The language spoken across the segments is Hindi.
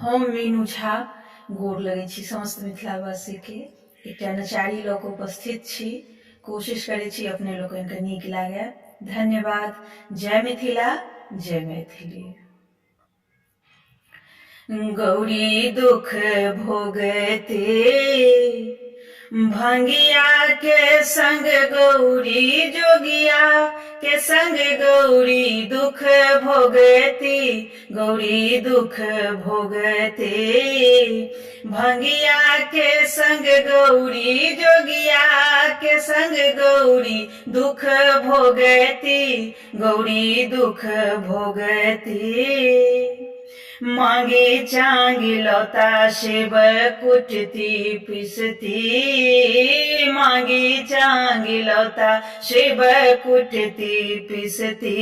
हम मीनू झा गोर लगै छी समस्त मिथिलावासी के एकटा नचारी लऽ कऽ उपस्थित छी। कोशिश करै छी अपने लोकनिके नीक लागय। धन्यवाद। जय मिथिला, जय मैथिली। गौरी दुख भोगते भंगिया के संग गौरी जोगिया के संग गौरी दुख भोगती, गौरी दुख भोगते भंगिया के संग गौरी जोगिया के संग गौरी दुख भोगती, गौरी दुख भोगती। मांगे चांगी लौता शिव कुटती पिसती, मांगे चांगी लौता शिव कुटती पिसती।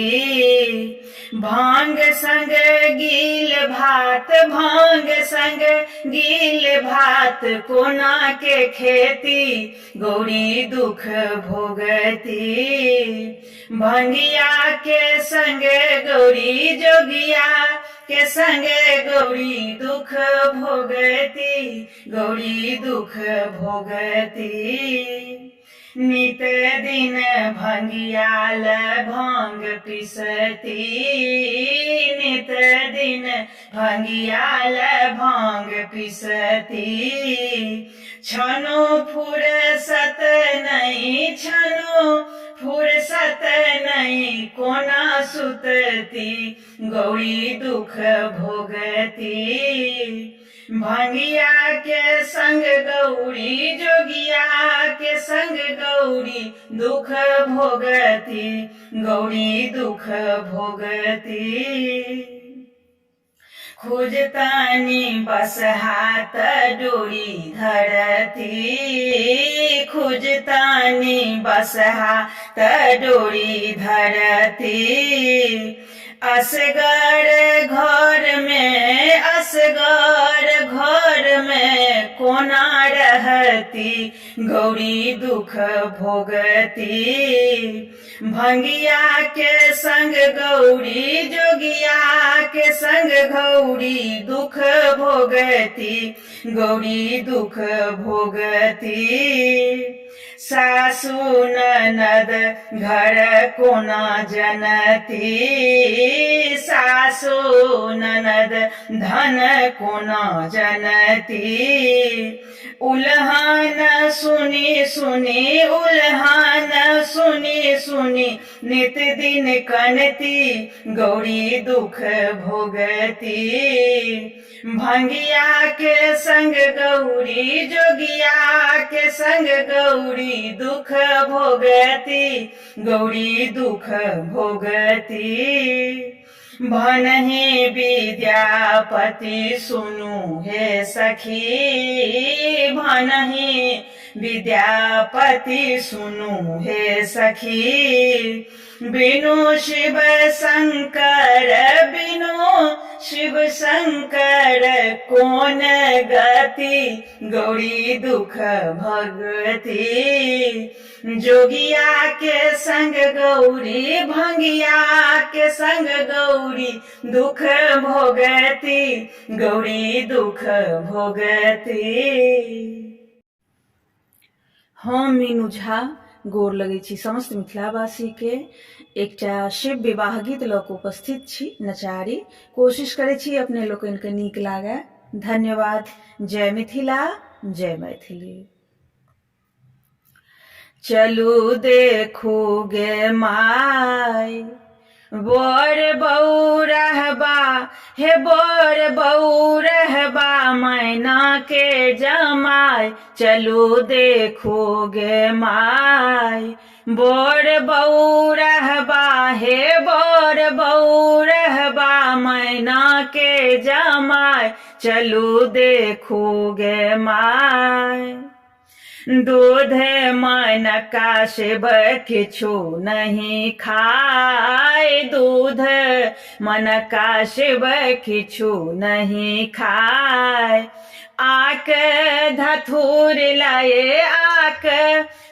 भांग संग गील भात, भांग संग गील भात कोना के खेती, गौरी दुख भोगती। भंगिया के संग गौरी जोगिया के संगे गौरी दुख भोगती, गौरी दुख भोगती। नित दिन भंगियाल भांग पिसती, नित दिन भंगियाल भांग पिसती। छनो फुरसत नहीं, छनो फुरसत नहीं कोना सुतती, गौरी दुख भोगती। भंगिया के संग गौरी जोगिया के संग गौरी दुख भोगती, गौरी दुख भोगती। खुजतानी बस हाथ डोरी धरती, खुजतानी बस हाथ डोरी धरती। असगर घर में, असगर घर में कोना रहती, गौरी दुख भोगती। भंगिया के संग गौरी जोगिया के संग गौरी दुख भोगती, गौरी दुख भोगती। सासु ननद घर कोना जनती, सासु ननद धन कोना जनती। उल्हान सुनी सुनी, उल्हान सुनी सुनी नित दिन कनती, गौरी दुख भोगती। भंगिया के संग गौरी जोगिया के संग गौरी दुख भोगती, गौरी दुख भोगती। भनहि विद्यापति सुनु हे सखी, भनहि विद्यापति सुनु हे सखी। बिनु शिव शंकर, बिनु शिव शंकर कौन गति, गौरी दुख भगती। जोगिया के संग गौरी, भंगिया के संग गौरी दुख भोगती, गौरी दुख भोगती। हम मीनू झा गोर लगै छी समस्त मिथिलावासी के एकटा शिव विवाह गीत लऽ कऽ उपस्थित छी नचारी। कोशिश करै छी अपने लोकनिके नीक लागय। धन्यवाद। जय मिथिला, जय मैथिली। चलू देखू गे माय, बर बऊ रहबा हे बर बऊ रहबा मैना के जमाय। चलू देखू गे माय, बर बऊ रहबा हे बर बऊ रहबा मैना के जमाय। चलू देखू गे माय। दूध मन का शिव किछु नहीं खाए, दूध मन का शिव किछु नहीं खाए। आक धथुर लाए, आक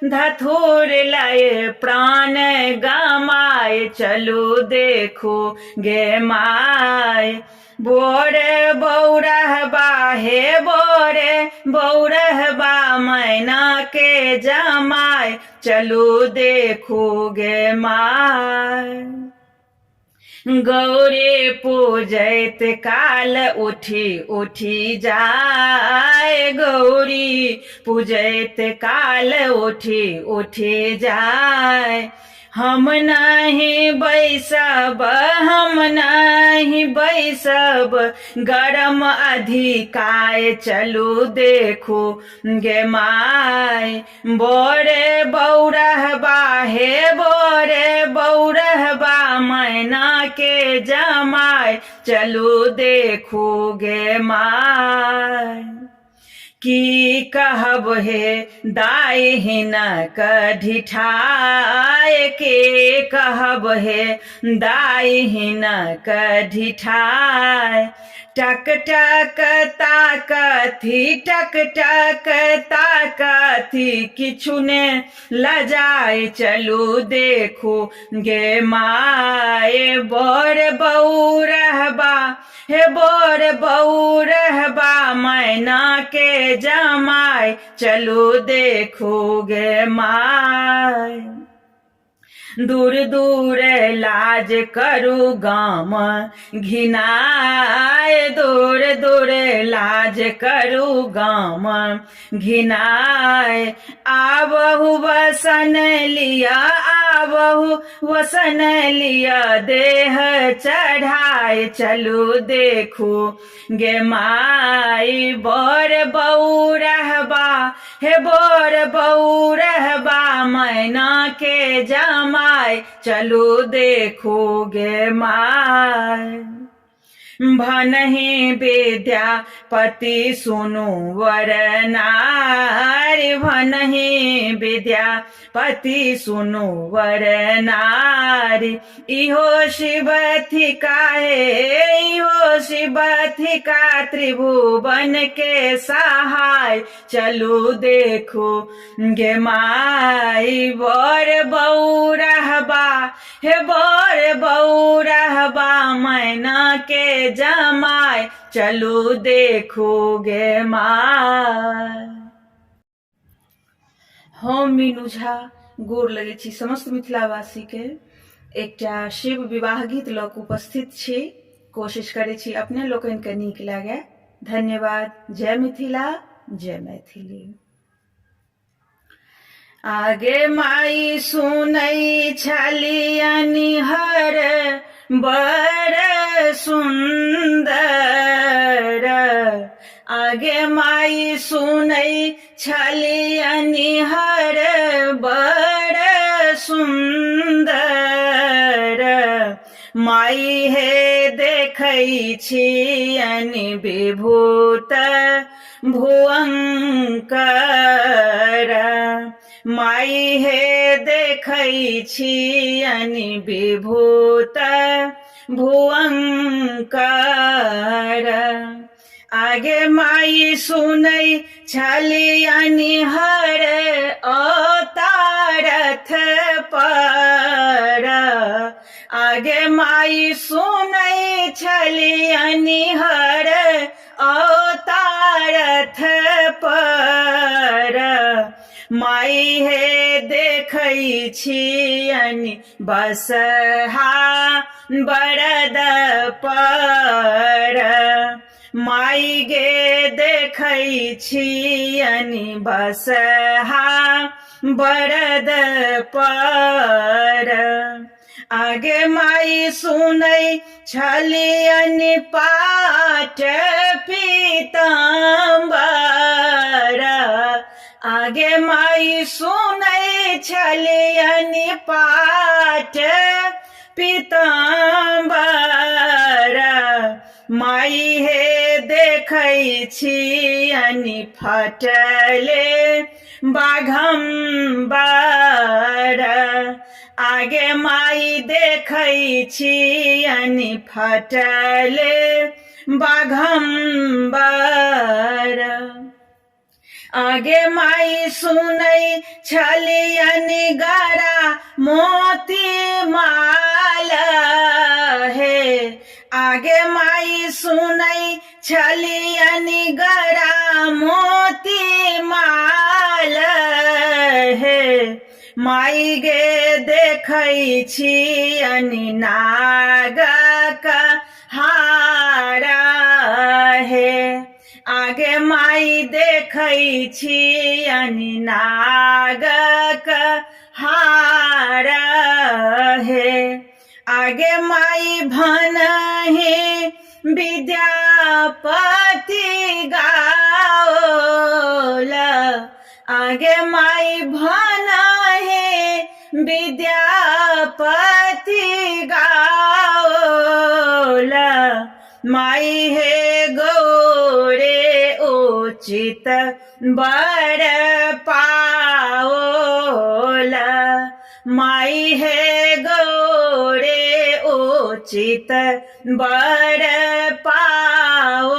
धथुर लाए प्राण गमाए। चलो देखो गे माय, बोरे बौरहबा हे बोरे बौरहबा मैना के जमाय, चलू देखोगे माय। गौरी पूजैत काल उठी उठी जाय, गौरी पूजैत काल उठी उठी जाय। हम नहीं बैसब हम नहीं बैसब, गरम अधिकाय, चलू देखो गे माय। बोरे बौरहबा हे बोरे बौरहबा मैना के जमाय, चलू देखो गे माय। की कहब हे दाई हिनक ढिठाय, के कहब हे दाई हिनक ढिठाय। टक टक ताकथी टक टक ताकथी, किछु ने लजाय, चलू देखो गे माय। बोर बौरहबा हे बोर बौरहबा मैना के जमाय, चलू देखो गे माय। दूर दूर लाज करू गाम घिनाय, दूर दूर लाज करू गाम घिनाय। आबहु वसन लिया आबहु वसन लिया, देह चढ़ाय, चलू देखो गे माय। बोर बौरहबा हे बोर बौरहबा मैना के जमाय, चलू देखो गे माय। भनहि विद्यापति सुनु वर नारी, भनहि विद्यापति सुनु वर नारी। इहो शिव थिकाहे इहो शिव थिका, त्रिभुवन के सहाय, चलू देखो गे माय। बोर बौरहबा हे बोर बौरहबा मैना के जमाय, चलू देखो गे माय। हम मीनू झा गोर लगै छी समस्त मिथिलावासी के। एकटा शिव विवाह गीत लऽ कऽ उपस्थित छी, कोशिश करै छी अपने लोकनि के नीक लागे। धन्यवाद। जय मिथिला जय मैथिली। आगे माई सुनै छलियनि हर बड़ सुन्दर, आगे माई सुनै छलियनि हर बड़ सुन्दर। माई हे देखै छियनि विभूत भुवंकर, माई हे देखै छियनि विभूत भुवंकर। आगे माई सुनै छलियनि हर अवतारथ पर, आगे माई सुनै छलियनि हर अवतारथ पर। माई हे देखै छियनि बसहा बरद पर, माई गे देखै छियनि बसहा बरद पर। आगे माई सुनै छलियनि पाट पीताम्बर, आगे माई सुनै छलियनि पाट पीताम्बर। माई हे देखै छियनि फटले बाघम्बर, आगे माई देखै छियनि फटले बाघम्बर। आगे माई सुनै छलियनि गरा मोती माला हे, आगे माई सुनै छलियनि गरा मोती माल हे माई गे देखै छियनि नागक हारा हे आगे माई देखै छियनि नागक हारा हे आगे माई भनहि विद्यापति गाओल आगे माई भनहि विद्यापति गाओल माई हे गौरे उचित बर पाओल माई हे गौरे उचित बर पाओल।